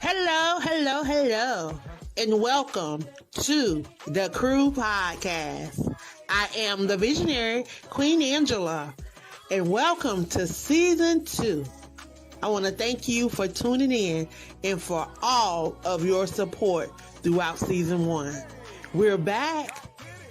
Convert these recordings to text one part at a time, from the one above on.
Hello, hello, hello, and welcome to the Crew Podcast. I am the visionary Queen Angela, and welcome to Season 2. I want to thank you for tuning in and for all of your support throughout Season 1. We're back,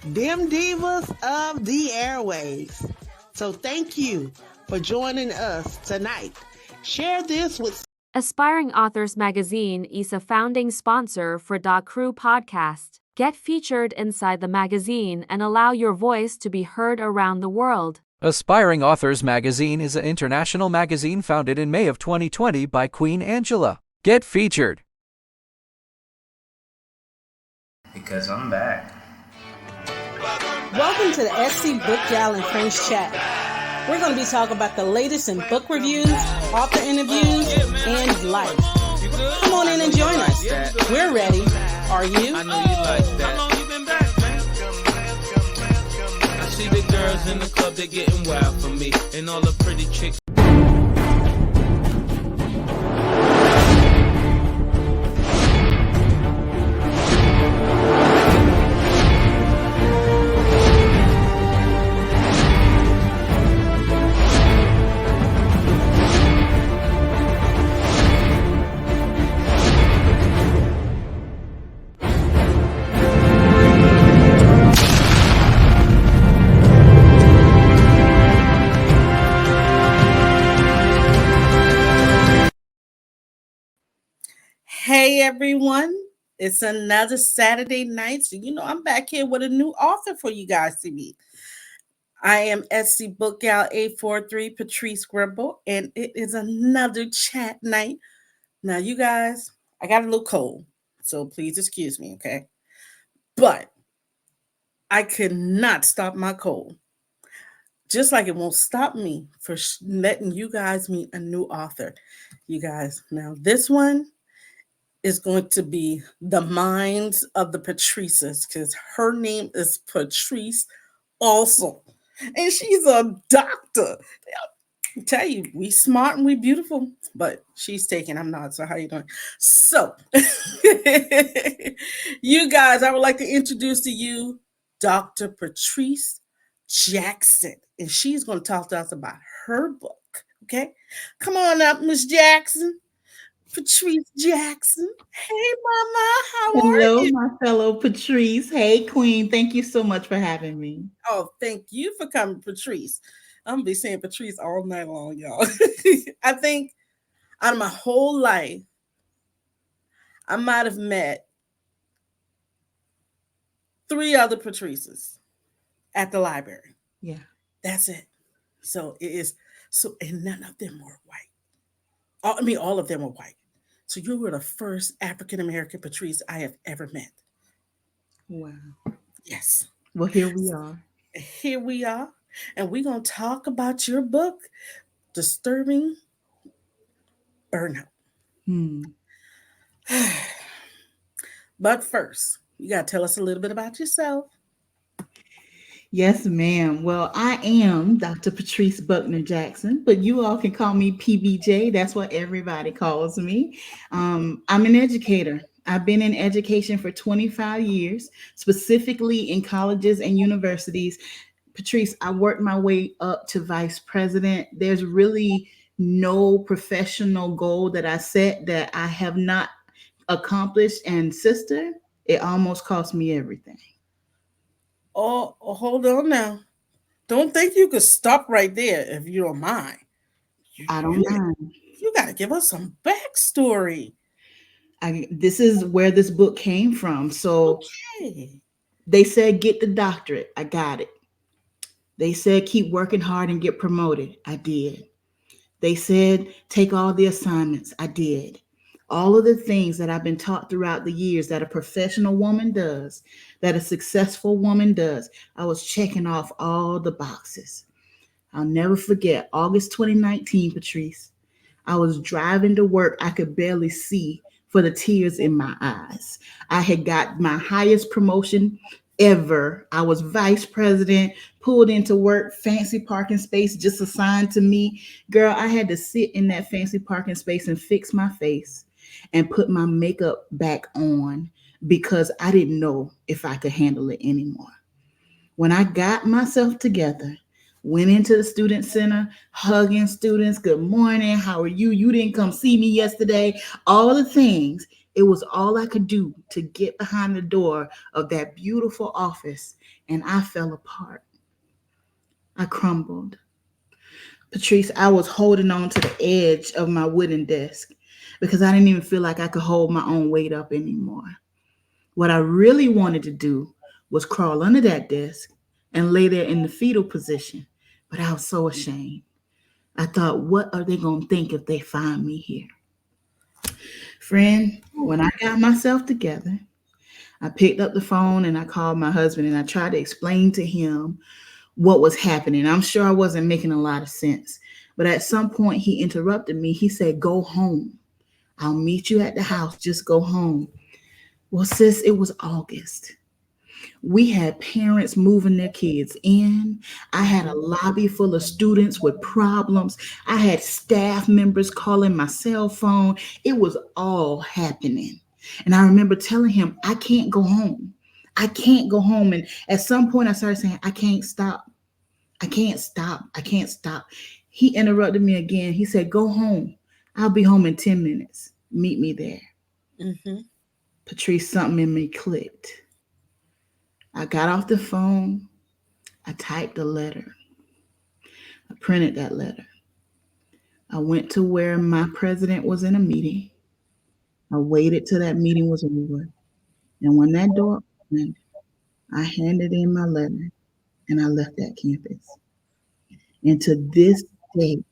them divas of the airwaves. So thank you for joining us tonight. Share this with Aspiring Authors Magazine is a founding sponsor for Da Crew Podcast. Get featured inside the magazine and allow your voice to be heard around the world. Aspiring Authors Magazine is an international magazine founded in May of 2020 by Queen Angela. Get featured. Because I'm back. Welcome to the SC Book Gal and Friends Chat. We're going to be talking about the latest in book reviews, author interviews, and life. Come on in and join us. We're ready. Are you? I know you like that. How long you been back, man? I see the girls in the club, they're getting wild for me. And all the pretty chicks. Hey everyone, it's another Saturday night. So I'm back here with a new author for you guys to meet. I am SC Book Gal 843 Patrice Grimball, and it is another chat night. Now, you guys, I got a little cold, so please excuse me, okay? But I could not stop my cold. Just like it won't stop me for letting you guys meet a new author. You guys, now this one is going to be the minds of the Patrices, because her name is Patrice also. And she's a doctor. I tell you, we smart and we beautiful, but she's taken. I'm not. So how you doing? So you guys, I would like to introduce to you Dr. Patrice Jackson. And she's going to talk to us about her book. Okay? Come on up, Miss Jackson. Patrice Jackson. Hey, Mama, how are you? Hello, my fellow Patrice. Hey, Queen. Thank you so much for having me. Oh, thank you for coming, Patrice. I'm going to be saying Patrice all night long, y'all. I think out of my whole life, I might have met 3 other Patrices at the library. Yeah. That's it. So it is. So, and none of them were white. All of them were white. So you were the first African-American Patrice I have ever met. Wow. Yes. Well, here we are. Here we are. And we're going to talk about your book, Disturbing Burnout. But first, you got to tell us a little bit about yourself. Yes, ma'am. Well, I am Dr. Patrice Buckner Jackson, but you all can call me PBJ. That's what everybody calls me. I'm an educator. I've been in education for 25 years, specifically in colleges and universities. Patrice, I worked my way up to vice president. There's really no professional goal that I set that I have not accomplished. And sister, it almost cost me everything. Oh, hold on now. Don't think you could stop right there if you don't mind. I don't mind. You got to give us some backstory. This is where this book came from. So They said, get the doctorate. I got it. They said, keep working hard and get promoted. I did. They said, take all the assignments. I did. All of the things that I've been taught throughout the years that a professional woman does, that a successful woman does, I was checking off all the boxes. I'll never forget August 2019, Patrice. I was driving to work. I could barely see for the tears in my eyes. I had got my highest promotion ever. I was vice president, pulled into work, fancy parking space just assigned to me. Girl, I had to sit in that fancy parking space and fix my face and put my makeup back on because I didn't know if I could handle it anymore. When I got myself together, went into the student center, hugging students, good morning, how are you? You didn't come see me yesterday, all the things. It was all I could do to get behind the door of that beautiful office, and I fell apart. I crumbled. Patrice, I was holding on to the edge of my wooden desk because I didn't even feel like I could hold my own weight up anymore. What I really wanted to do was crawl under that desk and lay there in the fetal position, but I was so ashamed. I thought, what are they going to think if they find me here? Friend, when I got myself together, I picked up the phone and I called my husband and I tried to explain to him what was happening. I'm sure I wasn't making a lot of sense, but at some point he interrupted me. He said, go home. I'll meet you at the house. Just go home. Well, sis, it was August. We had parents moving their kids in. I had a lobby full of students with problems. I had staff members calling my cell phone. It was all happening. And I remember telling him, I can't go home. I can't go home. And at some point I started saying, I can't stop. I can't stop. I can't stop. He interrupted me again. He said, go home. I'll be home in 10 minutes. Meet me there. Mm-hmm. Patrice, something in me clicked. I got off the phone. I typed a letter. I printed that letter. I went to where my president was in a meeting. I waited till that meeting was over. And when that door opened, I handed in my letter and I left that campus. And to this day,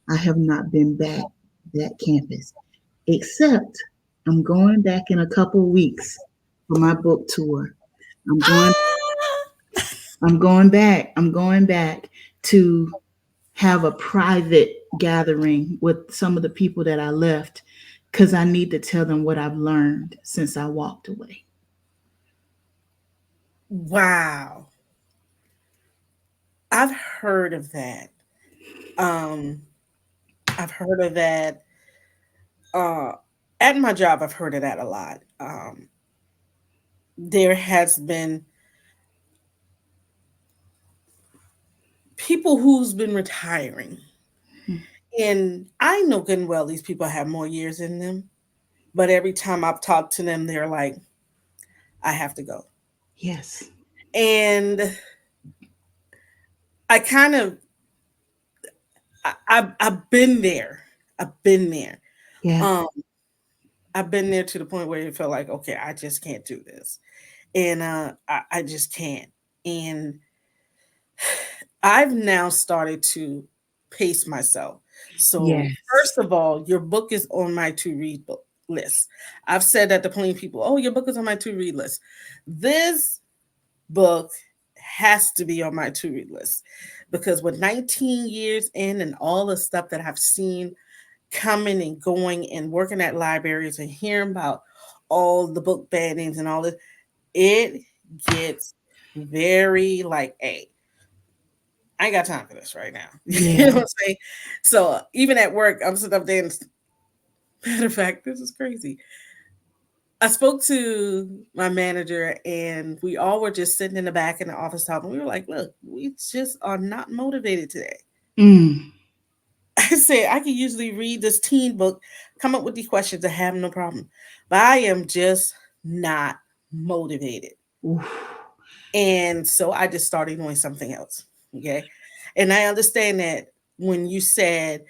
I have not been back to that campus, except I'm going back in a couple of weeks for my book tour. I'm going back. I'm going back to have a private gathering with some of the people that I left because I need to tell them what I've learned since I walked away. Wow. I've heard of that. I've heard of that. At my job, I've heard of that a lot. There has been people who's been retiring. And I know good and well these people have more years in them. But every time I've talked to them, they're like, I have to go. Yes. And I kind of, I've been there. I've been there. Yeah. I've been there to the point where it felt like, okay, I just can't do this. And I just can't. And I've now started to pace myself. So Yes. first of all, your book is on my to-read book list. I've said that to plenty of people. Oh, your book is on my to-read list. This book has to be on my to-read list because with 19 years in and all the stuff that I've seen coming and going and working at libraries and hearing about all the book bannings and all this, it gets very like, hey, I ain't got time for this right now. Yeah. You know what I'm saying? So even at work, I'm sitting up there and matter of fact, this is crazy. I spoke to my manager and we all were just sitting in the back in the office talking. We were like, look, we just are not motivated today. I said, I can usually read this teen book, come up with these questions and have no problem. But I am just not motivated. Oof. And so I just started doing something else. Okay. And I understand that when you said,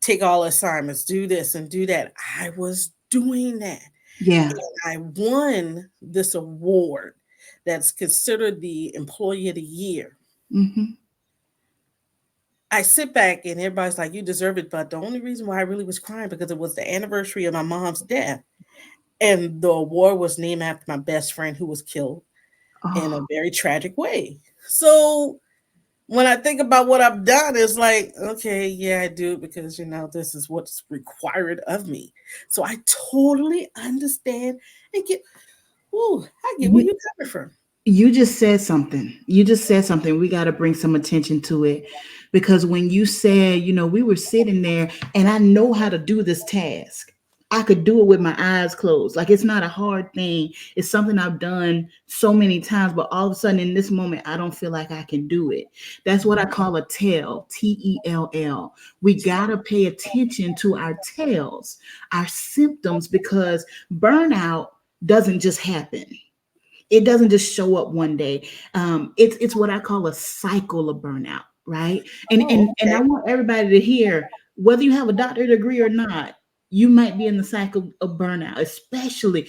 take all assignments, do this and do that, I was doing that. Yeah. And I won this award that's considered the Employee of the Year. Mm-hmm. I sit back and everybody's like, you deserve it. But the only reason why I really was crying because it was the anniversary of my mom's death. And the award was named after my best friend who was killed in a very tragic way. So when I think about what I've done, it's like, okay, yeah, I do because, you know, this is what's required of me. So I totally understand and get, I get where you're coming from. You just said something. We got to bring some attention to it because when you said, you know, we were sitting there and I know how to do this task. I could do it with my eyes closed. Like, it's not a hard thing. It's something I've done so many times, but all of a sudden in this moment, I don't feel like I can do it. That's what I call a tell, Tell. We got to pay attention to our tells, our symptoms, because burnout doesn't just happen. It doesn't just show up one day. It's what I call a cycle of burnout, right? And I want everybody to hear, whether you have a doctorate degree or not, you might be in the cycle of burnout, especially.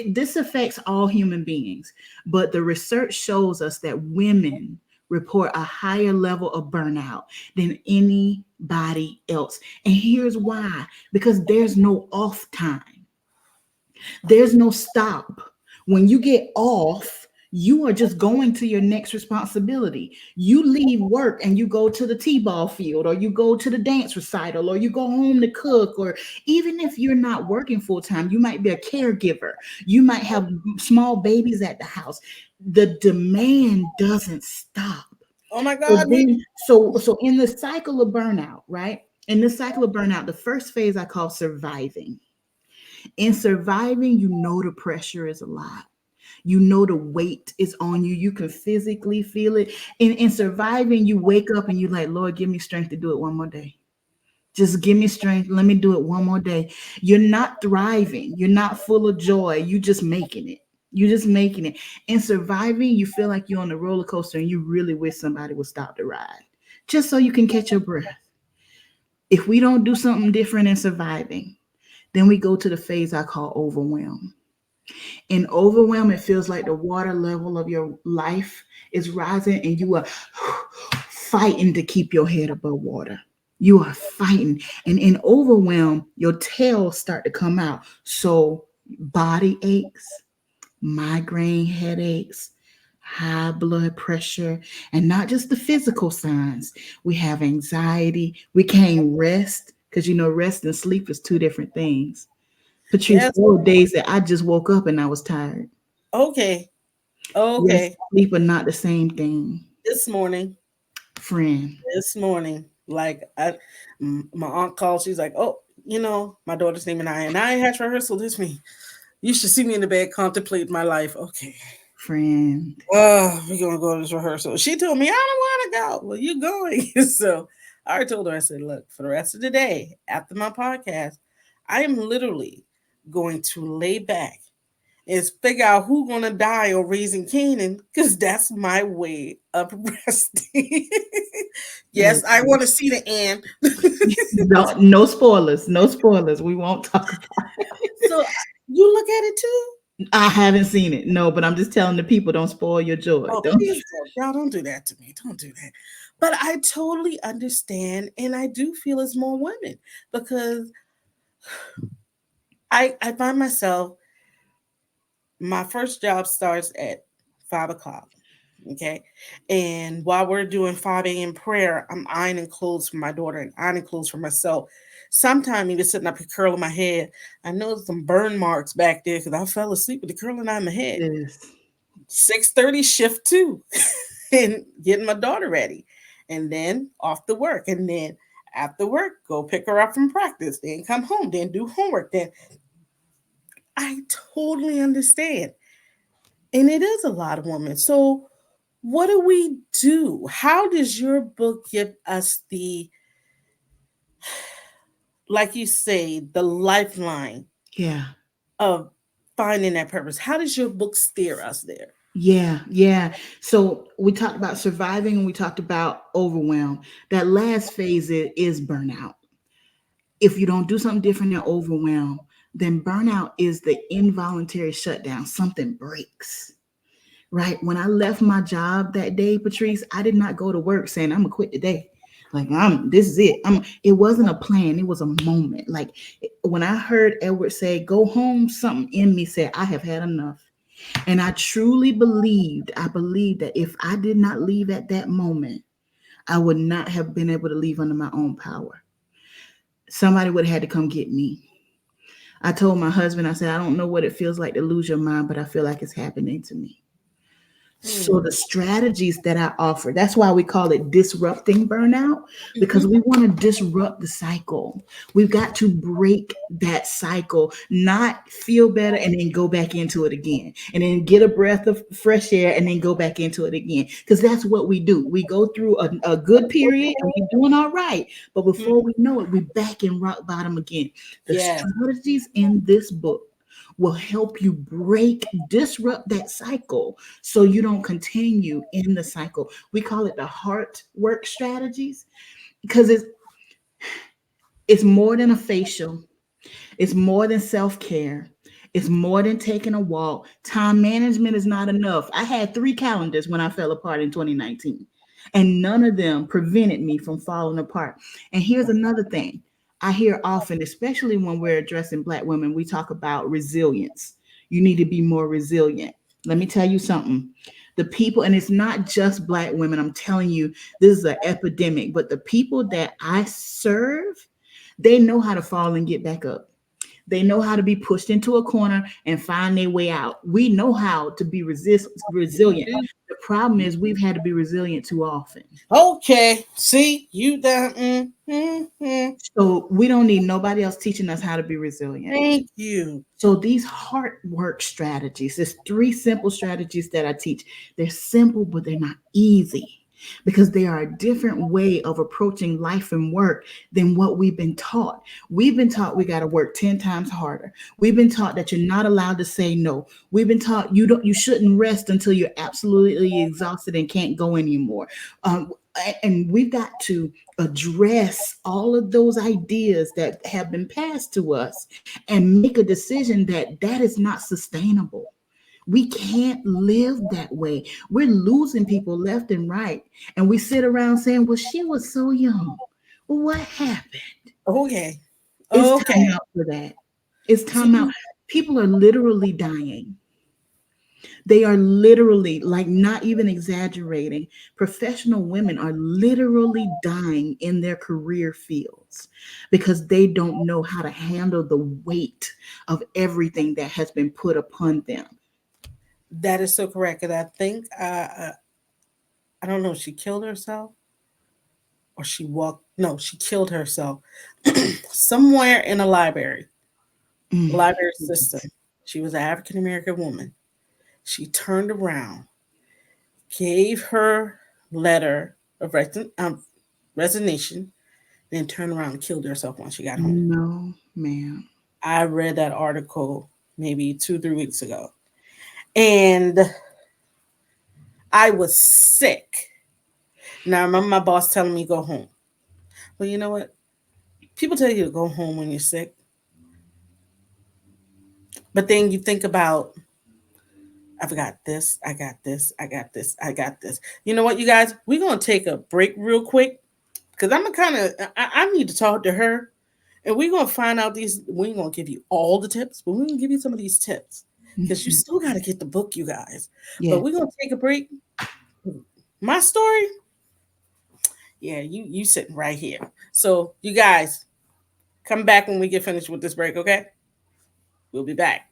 This affects all human beings, but the research shows us that women report a higher level of burnout than anybody else. And here's why: because there's no off time. There's no stop. When you get off, you are just going to your next responsibility. You leave work and you go to the t-ball field, or you go to the dance recital, or you go home to cook, or even if you're not working full time, you might be a caregiver. You might have small babies at the house. The demand doesn't stop. Oh my God. So in the cycle of burnout, right? In the cycle of burnout, the first phase I call surviving. In surviving, you know the pressure is a lot. You know the weight is on you. You can physically feel it. In surviving, you wake up and you're like, Lord, give me strength to do it one more day. Just give me strength. Let me do it one more day. You're not thriving. You're not full of joy. You're just making it. You're just making it. In surviving, you feel like you're on a roller coaster and you really wish somebody would stop the ride just so you can catch your breath. If we don't do something different in surviving, then we go to the phase I call overwhelm. In overwhelm, it feels like the water level of your life is rising and you are fighting to keep your head above water. You are fighting. And in overwhelm, your tails start to come out. So body aches, migraine headaches, high blood pressure, and not just the physical signs. We have anxiety. We can't rest, because rest and sleep is two different things. Patrice, Yes. there were days that I just woke up and I was tired. Okay. Rest, sleep are not the same thing. This morning, like my aunt called. She's like, "Oh, my daughter's naming and I had rehearsal this week. You should see me in the bed contemplate my life." Okay, friend. We're gonna go to this rehearsal. She told me I don't want to go. Well, you going? So I told her, I said, "Look, for the rest of the day after my podcast, I am literally going to lay back and figure out who's gonna die or raising Canaan, because that's my way of resting." Yes, I want to see the end. No spoilers. No spoilers. We won't talk about it. So you look at it too? I haven't seen it. No, but I'm just telling the people, don't spoil your joy. Oh, please don't. Y'all don't do that to me. Don't do that. But I totally understand, and I do feel it's more women, because I find myself, my first job starts at 5:00. Okay. And while we're doing 5 a.m. prayer, I'm ironing clothes for my daughter and ironing clothes for myself. Sometimes even sitting up here curling my head. I noticed some burn marks back there because I fell asleep with the curling on my head. Yes. 6:30 shift 2 and getting my daughter ready. And then off to work. And then after work, go pick her up from practice. Then come home. Then do homework. Then I totally understand. And it is a lot of women. So what do we do? How does your book give us the, like you say, the lifeline of finding that purpose? How does your book steer us there? Yeah. So we talked about surviving and we talked about overwhelm. That last phase is burnout. If you don't do something different than overwhelm, then burnout is the involuntary shutdown. Something breaks. Right? When I left my job that day, Patrice, I did not go to work saying I'm gonna quit today. Like, this is it. It wasn't a plan. It was a moment. Like, when I heard Edward say, "Go home," something in me said, I have had enough. And I truly believed that if I did not leave at that moment, I would not have been able to leave under my own power. Somebody would have had to come get me. I told my husband, I said, I don't know what it feels like to lose your mind, but I feel like it's happening to me. So the strategies that I offer, that's why we call it disrupting burnout, because we want to disrupt the cycle. We've got to break that cycle, not feel better and then go back into it again, and then get a breath of fresh air and then go back into it again. Because that's what we do. We go through a good period and we're doing all right. But before we know it, we're back in rock bottom again. The strategies in this book will help you disrupt that cycle so you don't continue in the cycle. We call it the heart work strategies because it's more than a facial. It's more than self-care. It's more than taking a walk. Time management is not enough. I had 3 calendars when I fell apart in 2019, and none of them prevented me from falling apart. And here's another thing I hear often, especially when we're addressing Black women, we talk about resilience. You need to be more resilient. Let me tell you something. The people, and it's not just Black women, I'm telling you, this is an epidemic, but the people that I serve, they know how to fall and get back up. They know how to be pushed into a corner and find their way out. We know how to be resilient. The problem is we've had to be resilient too often. Okay, see, you done. So we don't need nobody else teaching us how to be resilient. Thank you. So these heart work strategies, there's 3 simple strategies that I teach. They're simple, but they're not easy, because they are a different way of approaching life and work than what we've been taught. We've been taught we got to work 10 times harder. We've been taught that you're not allowed to say no. We've been taught you shouldn't rest until you're absolutely exhausted and can't go anymore. And we've got to address all of those ideas that have been passed to us and make a decision that is not sustainable. We can't live that way. We're losing people left and right. And we sit around saying, well, she was so young. Well, what happened? Okay. It's time out for that. It's time out. People are literally dying. They are literally, like, not even exaggerating. Professional women are literally dying in their career fields because they don't know how to handle the weight of everything that has been put upon them. That is so correct. And I think, I don't know, she killed herself or she killed herself somewhere in a library system. She was an African American woman. She turned around, gave her letter of resignation, then turned around and killed herself when she got home. No, ma'am. I read that article maybe 2-3 weeks ago. And I was sick. Now, I remember my boss telling me go home. Well, you know what? People tell you to go home when you're sick. But then you think about, I've got this, I got this, I got this, I got this. You know what, you guys? We're going to take a break real quick because I need to talk to her. And we're going to find out we ain't going to give you all the tips, but we're going to give you some of these tips because you still got to get the book, you guys. Yeah. But we're going to take a break. My story, yeah, you sitting right here. So you guys, come back when we get finished with this break, okay? We'll be back.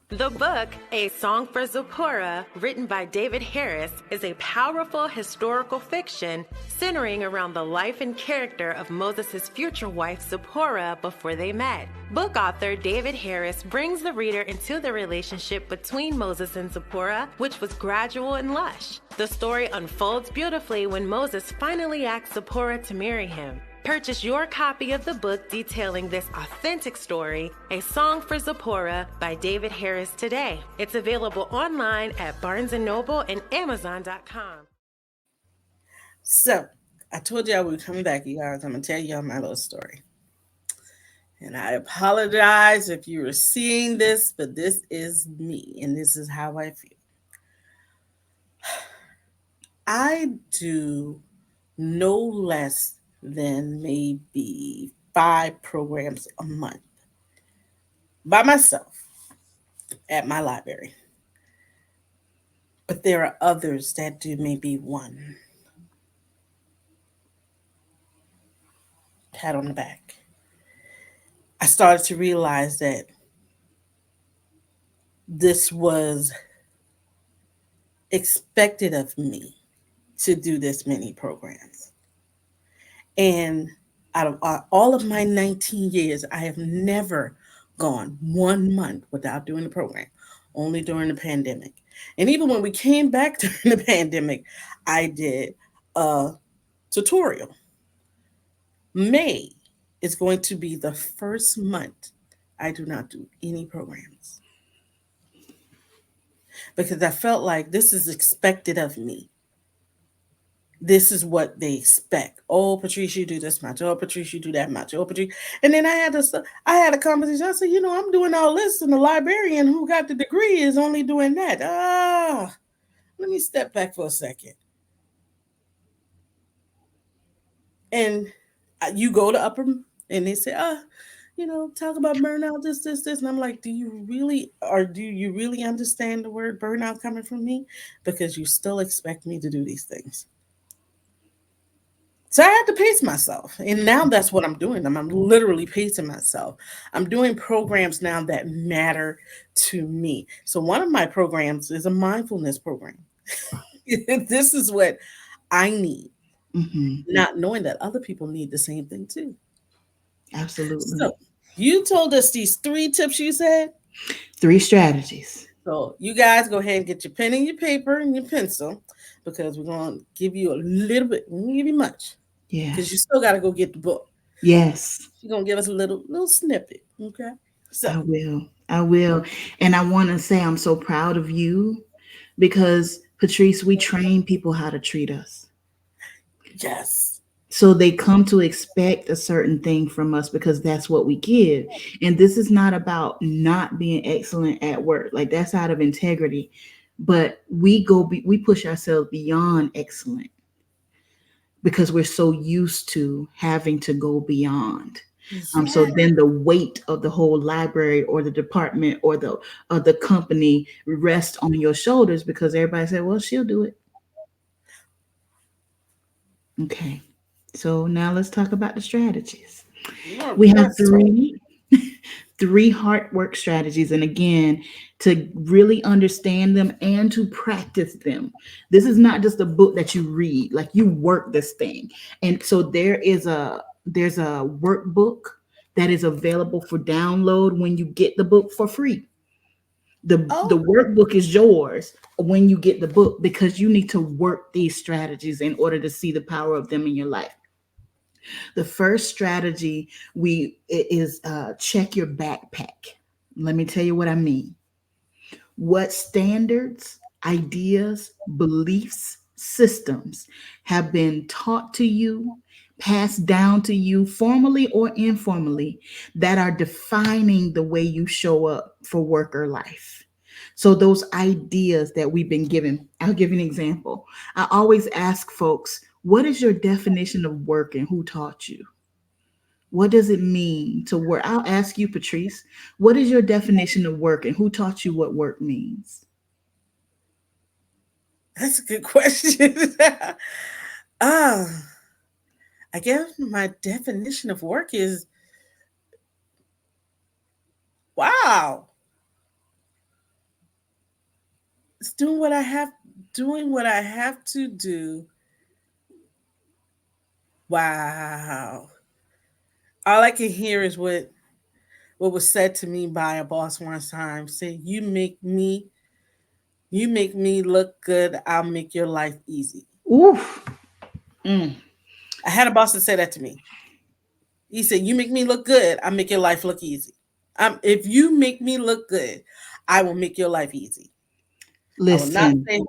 The book, A Song for Zipporah, written by David Harris, is a powerful historical fiction centering around the life and character of Moses' future wife, Zipporah, before they met. Book author David Harris brings the reader into the relationship between Moses and Zipporah, which was gradual and lush. The story unfolds beautifully when Moses finally asks Zipporah to marry him. Purchase your copy of the book detailing this authentic story, A Song for Zipporah by David Harris today. It's available online at Barnes & Noble and Amazon.com. So, I told y'all we were coming back, you guys. I'm going to tell y'all my little story. And I apologize if you were seeing this, but this is me, and this is how I feel. I do no less than maybe 5 programs a month by myself at my library. But there are others that do maybe 1. Pat on the back. I started to realize that this was expected of me to do this many programs. And out of all of my 19 years, I have never gone 1 month without doing the program, only during the pandemic. And even when we came back during the pandemic, I did a tutorial. May is going to be the first month I do not do any programs because I felt like this is expected of me. This is what they expect. Oh, Patrice, you do this much. Oh, Patrice, you do that much. Oh, Patrice. And then I had a conversation. I said, I'm doing all this, and the librarian who got the degree is only doing that. Let me step back for a second. And you go to upper, and they say, talk about burnout, this. And I'm like, do you really understand the word burnout coming from me? Because you still expect me to do these things. So I had to pace myself. And now that's what I'm doing. I'm literally pacing myself. I'm doing programs now that matter to me. So one of my programs is a mindfulness program. This is what I need, not knowing that other people need the same thing too. Absolutely. So you told us these 3 tips you said? 3 strategies. So you guys go ahead and get your pen and your paper and your pencil because we're going to give you a little bit. We won't give you much. Yeah. Because you still got to go get the book. Yes. You're going to give us a little snippet. Okay. So I will. And I want to say I'm so proud of you because, Patrice, we train people how to treat us. Yes. So they come to expect a certain thing from us because that's what we give. And this is not about not being excellent at work. Like, that's out of integrity. But we push ourselves beyond excellent because we're so used to having to go beyond. So then the weight of the whole library or the department or the company rests on your shoulders because everybody said, well, she'll do it. Okay. So now let's talk about the strategies. We have three heart work strategies. And again, to really understand them and to practice them. This is not just a book that you read, like you work this thing. And so there's a workbook that is available for download when you get the book for free. The workbook is yours when you get the book because you need to work these strategies in order to see the power of them in your life. The first strategy is check your backpack. Let me tell you what I mean. What standards, ideas, beliefs, systems have been taught to you, passed down to you formally or informally that are defining the way you show up for work or life. So those ideas that we've been given, I'll give you an example. I always ask folks, what is your definition of work and who taught you? What does it mean to work? I'll ask you, Patrice, what is your definition of work and who taught you what work means? That's a good question. I guess my definition of work is, wow, it's doing what I have to do. Wow. All I can hear is what was said to me by a boss one time. Say, you make me look good, I'll make your life easy. Oof. I had a boss that said that to me. He said, you make me look good, I'll make your life look easy. If you make me look good, I will make your life easy. Listen. I will not say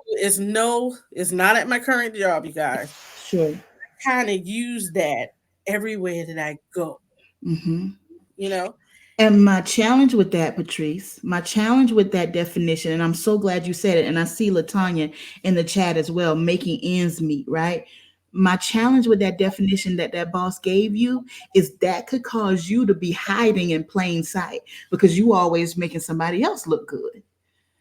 it's not at my current job, you guys. Sure. I kind of use that everywhere that I go. Mm-hmm. You know? And my challenge with that, Patrice, my challenge with that definition, and I'm so glad you said it, and I see LaTanya in the chat as well, making ends meet, right? My challenge with that definition that boss gave you is that could cause you to be hiding in plain sight because you always making somebody else look good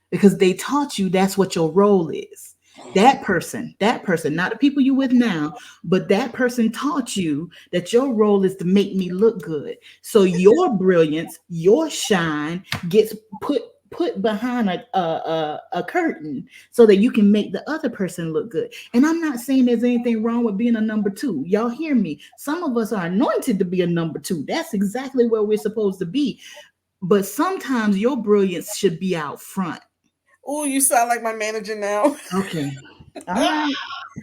because they taught you that's what your role is. That person, not the people you with now, but that person taught you that your role is to make me look good. So your brilliance, your shine gets put put behind a curtain so that you can make the other person look good. And I'm not saying there's anything wrong with being a number two. Y'all hear me? Some of us are anointed to be a number two. That's exactly where we're supposed to be. But sometimes your brilliance should be out front. Oh, you sound like my manager now. Okay. All right.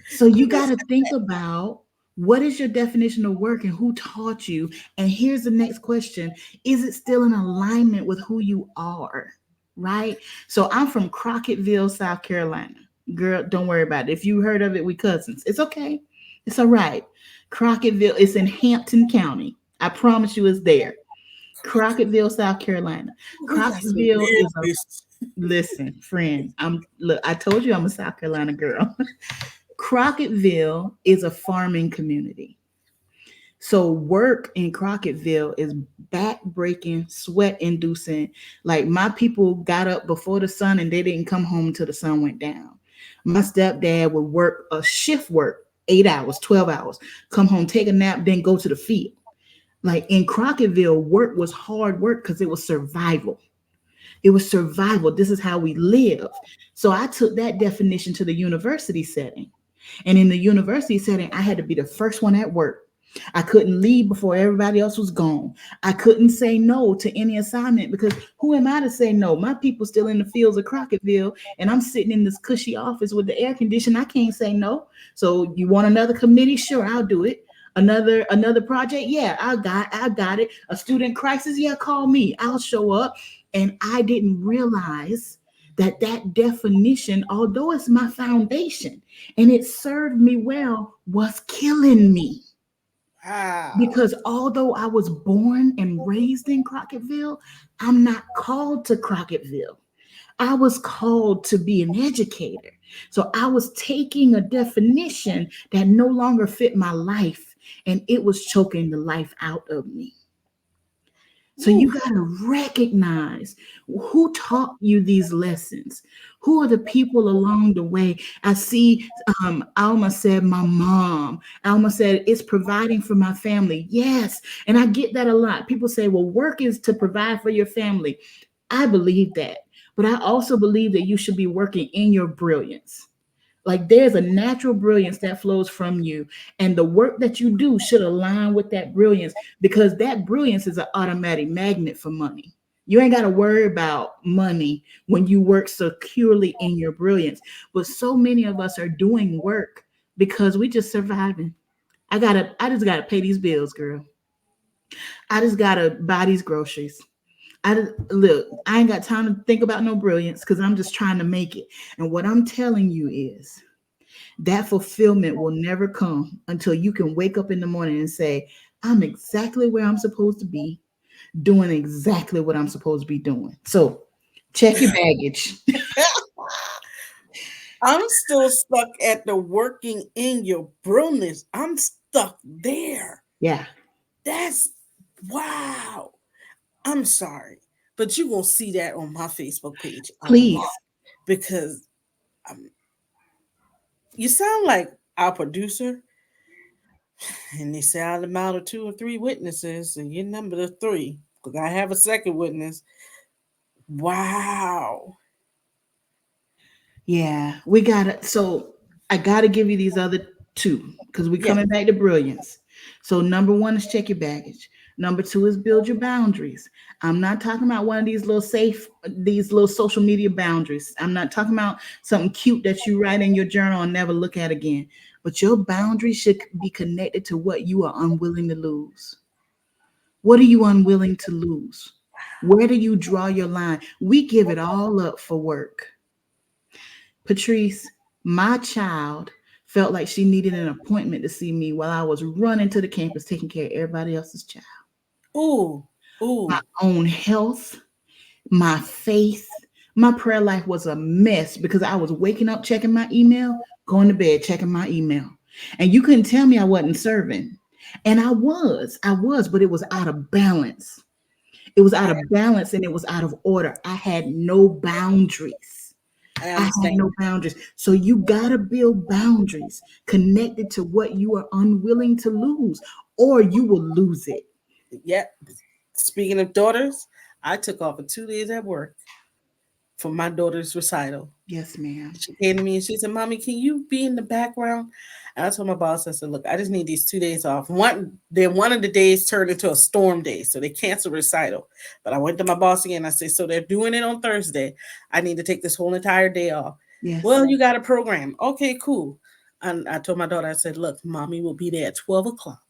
So you got to think about, what is your definition of work and who taught you? And here's the next question. Is it still in alignment with who you are? Right? So I'm from Crocketville, South Carolina. Girl, don't worry about it. If you heard of it, we cousins. It's okay. It's all right. Crocketville is in Hampton County. I promise you it's there. Crocketville, South Carolina. Crocketville is listen, friend. I told you I'm a South Carolina girl. Crocketville is a farming community. So work in Crocketville is back-breaking, sweat-inducing. Like, my people got up before the sun and they didn't come home until the sun went down. My stepdad would work a shift work, 8 hours, 12 hours, come home, take a nap, then go to the field. Like, in Crocketville, work was hard work because it was survival. It was survival. This is how we live. So I took that definition to the university setting. And in the university setting, I had to be the first one at work. I couldn't leave before everybody else was gone. I couldn't say no to any assignment because who am I to say no? My people still in the fields of Crocketville, and I'm sitting in this cushy office with the air conditioning. I can't say no. So you want another committee? Sure, I'll do it. Another project? Yeah, I got it. A student crisis? Yeah, call me. I'll show up. And I didn't realize that definition, although it's my foundation and it served me well, was killing me. Wow. Because although I was born and raised in Crocketville, I'm not called to Crocketville. I was called to be an educator. So I was taking a definition that no longer fit my life, and it was choking the life out of me. So you got to recognize who taught you these lessons. Who are the people along the way? I see Alma said, my mom. Alma said, it's providing for my family. Yes. And I get that a lot. People say, well, work is to provide for your family. I believe that. But I also believe that you should be working in your brilliance. Like, there's a natural brilliance that flows from you, and the work that you do should align with that brilliance, because that brilliance is an automatic magnet for money. You ain't got to worry about money when you work securely in your brilliance. But so many of us are doing work because we just surviving. I just gotta pay these bills, girl. I just gotta buy these groceries. I ain't got time to think about no brilliance because I'm just trying to make it. And what I'm telling you is that fulfillment will never come until you can wake up in the morning and say, I'm exactly where I'm supposed to be, doing exactly what I'm supposed to be doing. So check your baggage. I'm still stuck at the working in your brilliance. I'm stuck there. Yeah. That's wow. I'm sorry, but you're going to see that on my Facebook page. Please. Because you sound like our producer. And they say out of the mouth of 2 or 3 witnesses, and you're number 3, because I have a second witness. Wow. Yeah, we got it. So I got to give you these other 2 because we're coming back to brilliance. So number 1 is check your baggage. Number 2 is build your boundaries. I'm not talking about one of these little social media boundaries. I'm not talking about something cute that you write in your journal and never look at again. But your boundaries should be connected to what you are unwilling to lose. What are you unwilling to lose? Where do you draw your line? We give it all up for work. Patrice, my child felt like she needed an appointment to see me while I was running to the campus taking care of everybody else's child. Ooh. My own health, my faith, my prayer life was a mess because I was waking up, checking my email, going to bed, checking my email. And you couldn't tell me I wasn't serving. And I was, but it was out of balance. It was out of balance and it was out of order. I had no boundaries. I had no boundaries. So you got to build boundaries connected to what you are unwilling to lose, or you will lose it. Yep. Speaking of daughters, I took off for 2 days at work for my daughter's recital. Yes, ma'am. She came to me and she said, "Mommy, can you be in the background?" And I told my boss, I said, "Look, I just need these 2 days off." One of the days turned into a storm day, so they canceled recital. But I went to my boss again. I said, "So they're doing it on Thursday. I need to take this whole entire day off." Yes. "Well, you got a program." "Okay, cool." And I told my daughter, I said, "Look, Mommy will be there at 12 o'clock."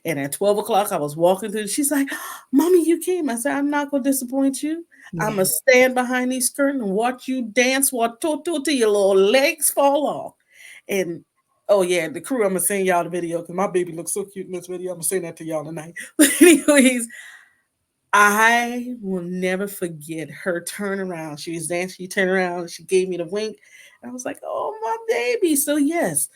And at 12 o'clock, I was walking through. She's like, "Mommy, you came." I said, "I'm not going to disappoint you. I'm going to stand behind these curtains and watch you dance, walk till your little legs fall off." And oh, yeah, the crew, I'm going to send y'all the video because my baby looks so cute in this video. I'm going to send that to y'all tonight. But, anyways, I will never forget her turnaround. She was dancing, she turned around, she gave me the wink. I was like, "Oh, my baby." So, yes.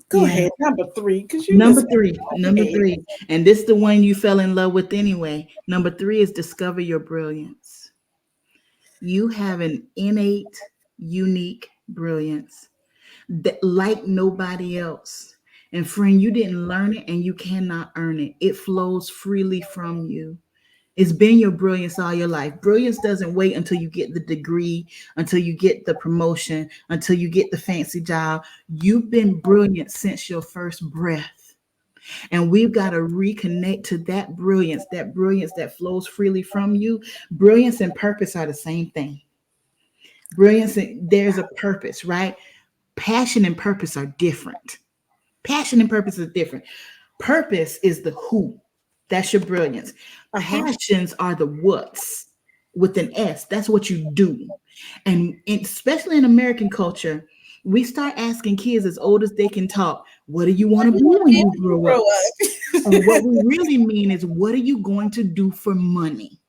Go ahead, number 3, because you Number just three. And this is the one you fell in love with anyway. Number 3 is discover your brilliance. You have an innate, unique brilliance that like nobody else. And friend, you didn't learn it and you cannot earn it. It flows freely from you. It's been your brilliance all your life. Brilliance doesn't wait until you get the degree, until you get the promotion, until you get the fancy job. You've been brilliant since your first breath. And we've got to reconnect to that brilliance that flows freely from you. Brilliance and purpose are the same thing. Brilliance, there's a purpose, right? Passion and purpose are different. Passion and purpose is different. Purpose is the who. That's your brilliance. Passions are the what's with an S. That's what you do. And especially in American culture, we start asking kids as old as they can talk, what do you want to be when you grow up? And what we really mean is, what are you going to do for money?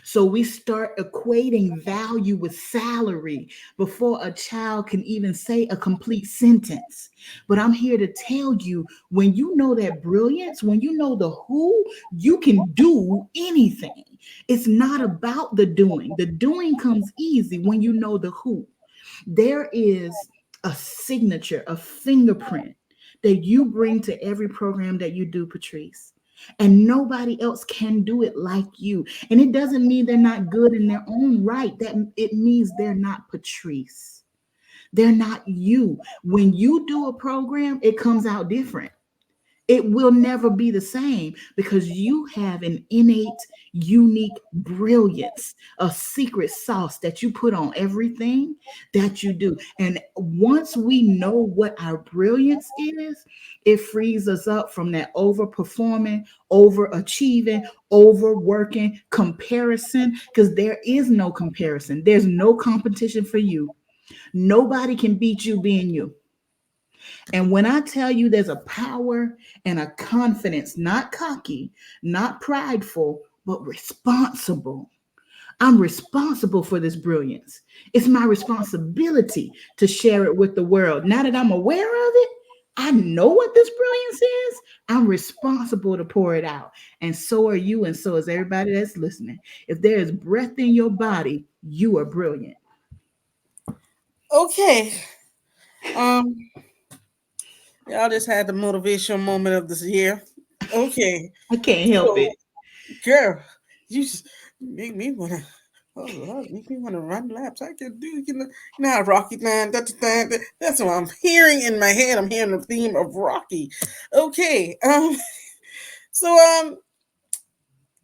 So we start equating value with salary before a child can even say a complete sentence. But I'm here to tell you, when you know that brilliance, when you know the who, you can do anything. It's not about the doing. The doing comes easy when you know the who. There is a signature, a fingerprint that you bring to every program that you do, Patrice. And nobody else can do it like you. And it doesn't mean they're not good in their own right. That it means they're not Patrice. They're not you. When you do a program, it comes out different. It will never be the same because you have an innate, unique brilliance, a secret sauce that you put on everything that you do. And once we know what our brilliance is, it frees us up from that overperforming, overachieving, overworking, comparison, because there is no comparison. There's no competition for you. Nobody can beat you being you. And when I tell you there's a power and a confidence, not cocky, not prideful, but responsible. I'm responsible for this brilliance. It's my responsibility to share it with the world. Now that I'm aware of it, I know what this brilliance is. I'm responsible to pour it out. And so are you, and so is everybody that's listening. If there is breath in your body, you are brilliant. Okay. Y'all just had the motivational moment of this year. Okay. I can't help it. Girl, you just make me wanna make me wanna run laps. I can do, how Rocky man. That's what I'm hearing in my head. I'm hearing the theme of Rocky. Okay. So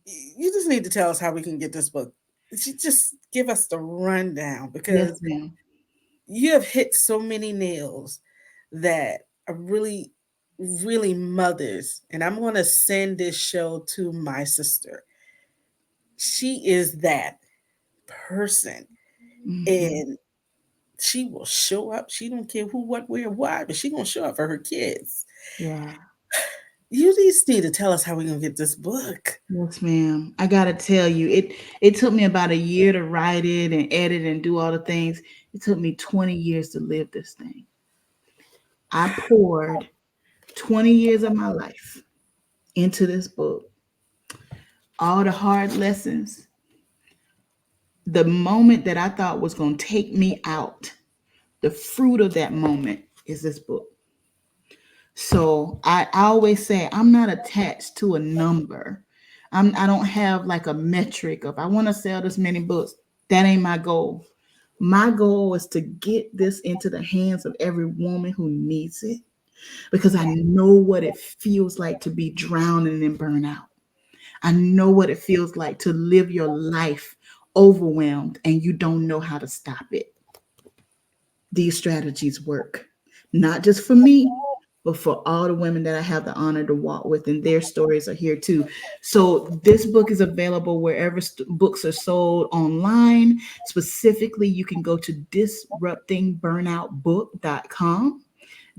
you just need to tell us how we can get this book. Just give us the rundown, because Yes, ma'am. you have hit so many nails that are really, really mothers. And I'm going to send this show to my sister. She is that person. And she will show up. She don't care who, what, where, why, but she going to show up for her kids. Yeah. You just need to tell us how we're going to get this book. Yes, ma'am. I gotta tell you, it took me about a year to write it and edit and do all the things. It took me 20 years to live this thing. I poured 20 years of my life into this book. All the hard lessons, the moment that I thought was going to take me out, the fruit of that moment is this book. So I always say I'm not attached to a number. I don't have like a metric of I want to sell this many books. That ain't my goal. My goal is to get this into the hands of every woman who needs it, because I know what it feels like to be drowning in burnout. I know what it feels like to live your life overwhelmed and you don't know how to stop it. These strategies work, not just for me, but for all the women that I have the honor to walk with, and their stories are here too. So this book is available wherever books are sold online. Specifically, you can go to disruptingburnoutbook.com,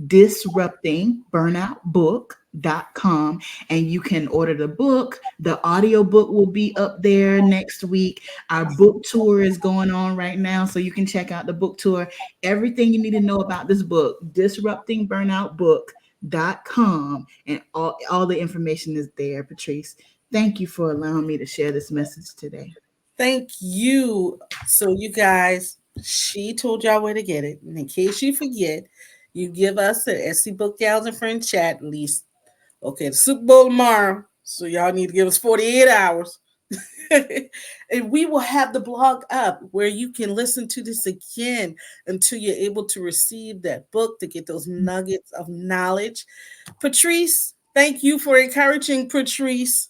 disruptingburnoutbook.com, and you can order the book. The audio book will be up there next week. Our book tour is going on right now, so you can check out the book tour. Everything you need to know about this book, disruptingburnoutbook.com, and all the information is there. Patrice, thank you for allowing me to share this message today. Thank you. So you guys, she told y'all where to get it. And in case you forget, you give us the SC Book Gals and Friends chat at least. Okay, the Super Bowl tomorrow. So y'all need to give us 48 hours. And we will have the blog up where you can listen to this again until you're able to receive that book to get those nuggets of knowledge. Patrice, thank you for encouraging Patrice.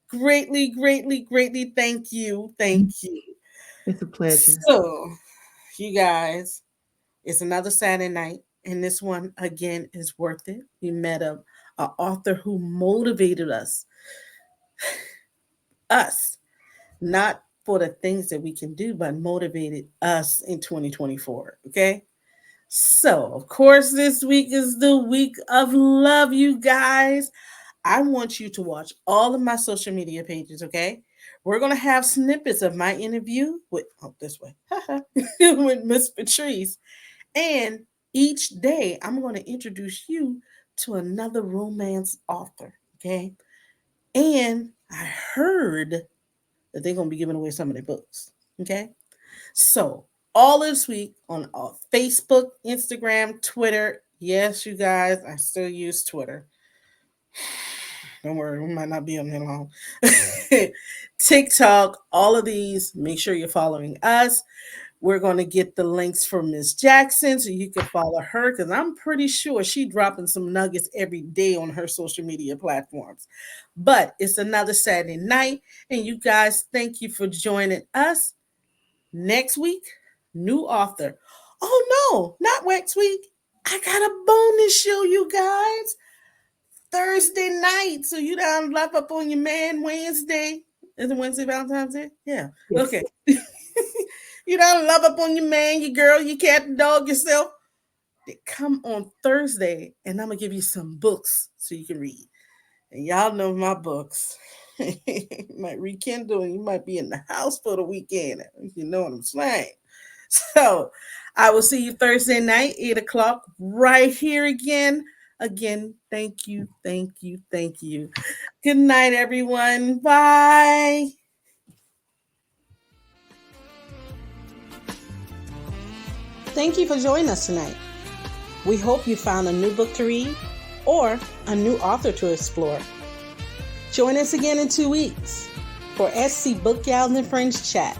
Greatly, greatly, greatly thank you. Thank you. It's a pleasure. So, you guys, it's another Saturday night, and this one, again, is worth it. We met an author who motivated us, not for the things that we can do, but motivated us in 2024, okay? So, of course, this week is the week of love, you guys. I want you to watch all of my social media pages, okay? We're going to have snippets of my interview with Miss Patrice. And each day, I'm going to introduce you to another romance author, okay? And I heard that they're going to be giving away some of their books, okay? So, all this week on Facebook, Instagram, Twitter. Yes, you guys, I still use Twitter. Don't worry, we might not be on here long. TikTok, all of these. Make sure you're following us. We're going to get the links from Miss Jackson so you can follow her, because I'm pretty sure she's dropping some nuggets every day on her social media platforms. But it's another Saturday night, and you guys, thank you for joining us. Next week, new author. Oh no, not next week. I got a bonus show, you guys. Thursday night. So you done love up on your man Wednesday. Is it Wednesday Valentine's Day? Yeah. Yes. Okay. You done love up on your man, your girl, your cat, the dog, yourself. They come on Thursday, and I'm going to give you some books so you can read. And y'all know my books. You might rekindle, and you might be in the house for the weekend. You know what I'm saying. So I will see you Thursday night, 8 o'clock, right here again. Again, thank you, thank you, thank you. Good night, everyone. Bye. Thank you for joining us tonight. We hope you found a new book to read or a new author to explore. Join us again in 2 weeks for SC Book Gals and Friends Chat.